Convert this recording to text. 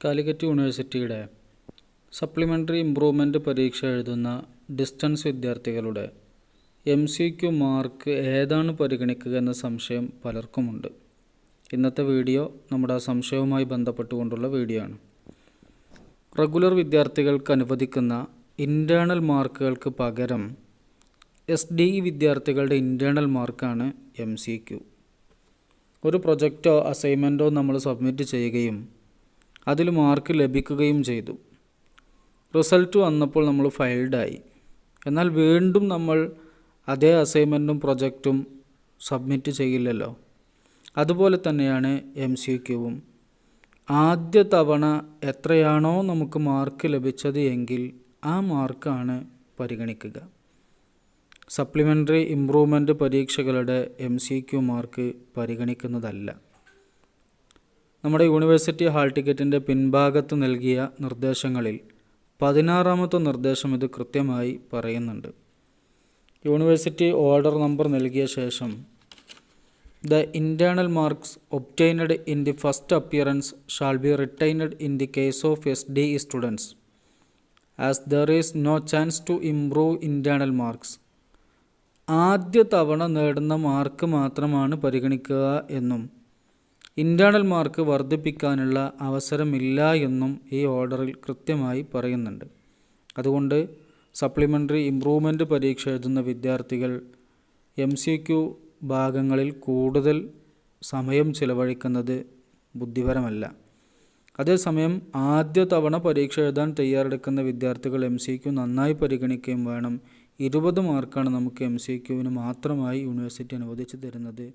കാലിക്കറ്റ് യൂണിവേഴ്സിറ്റിയുടെ supplementary improvement പരീക്ഷ എഴുതുന്ന ഡിസ്റ്റൻസ് വിദ്യാർത്ഥികളുടെ MCQ മാർക്ക് ഏതാണ് പരിഗണിക്കുക എന്ന സംശയം പലർക്കുമുണ്ട്. ഇന്നത്തെ വീഡിയോ നമ്മുടെ ആ സംശയവുമായി ബന്ധപ്പെട്ടുകൊണ്ടുള്ള വീഡിയോ ആണ്. റെഗുലർ വിദ്യാർത്ഥികൾക്ക് അനുവദിക്കുന്ന ഇൻറ്റേർണൽ മാർക്കുകൾക്ക് പകരം SDE വിദ്യാർത്ഥികളുടെ ഇൻറ്റേർണൽ മാർക്കാണ് MCQ. ഒരു പ്രൊജക്റ്റോ അസൈൻമെൻറ്റോ നമ്മൾ സബ്മിറ്റ് ചെയ്യുകയും അതിൽ മാർക്ക് ലഭിക്കുകയും ചെയ്തു. റിസൾട്ട് വന്നപ്പോൾ നമ്മൾ ഫെയിൽഡായി. എന്നാൽ വീണ്ടും നമ്മൾ അതേ അസൈൻമെൻറ്റും പ്രൊജക്റ്റും സബ്മിറ്റ് ചെയ്യില്ലല്ലോ. അതുപോലെ തന്നെയാണ് MCQവും. ആദ്യ തവണ എത്രയാണോ നമുക്ക് മാർക്ക് ലഭിച്ചത് എങ്കിൽ ആ മാർക്കാണ് പരിഗണിക്കുക. സപ്ലിമെൻ്ററി ഇംപ്രൂവ്മെൻ്റ് പരീക്ഷകളുടെ MCQ മാർക്ക് പരിഗണിക്കുന്നതല്ല. നമ്മുടെ യൂണിവേഴ്സിറ്റി ഹാൾ ടിക്കറ്റിൻ്റെ പിൻഭാഗത്ത് നൽകിയ നിർദ്ദേശങ്ങളിൽ 16ാമത്തെ നിർദ്ദേശം ഇത് കൃത്യമായി പറയുന്നുണ്ട്. യൂണിവേഴ്സിറ്റി ഓർഡർ നമ്പർ നൽകിയ ശേഷം the internal marks obtained in the first appearance shall be retained in the case of SDE students as there is no chance to improve internal marks. ആദ്യ തവണ നേടുന്ന മാർക്ക് മാത്രമാണ് പരിഗണിക്കുക എന്നും ഇൻറ്റേർണൽ മാർക്ക് വർദ്ധിപ്പിക്കാനുള്ള അവസരമില്ല എന്നും ഈ ഓർഡറിൽ കൃത്യമായി പറയുന്നുണ്ട്. അതുകൊണ്ട് സപ്ലിമെൻ്ററി ഇംപ്രൂവ്മെൻ്റ് പരീക്ഷ എഴുതുന്ന വിദ്യാർത്ഥികൾ MCQ ഭാഗങ്ങളിൽ കൂടുതൽ സമയം ചിലവഴിക്കുന്നത് ബുദ്ധിപരമല്ല. അതേസമയം ആദ്യ തവണ പരീക്ഷ എഴുതാൻ തയ്യാറെടുക്കുന്ന വിദ്യാർത്ഥികൾ MCQ നന്നായി പരിഗണിക്കുകയും വേണം. 20 മാർക്കാണ് നമുക്ക് MCQവിന് മാത്രമായി യൂണിവേഴ്സിറ്റി അനുവദിച്ചു തരുന്നത്.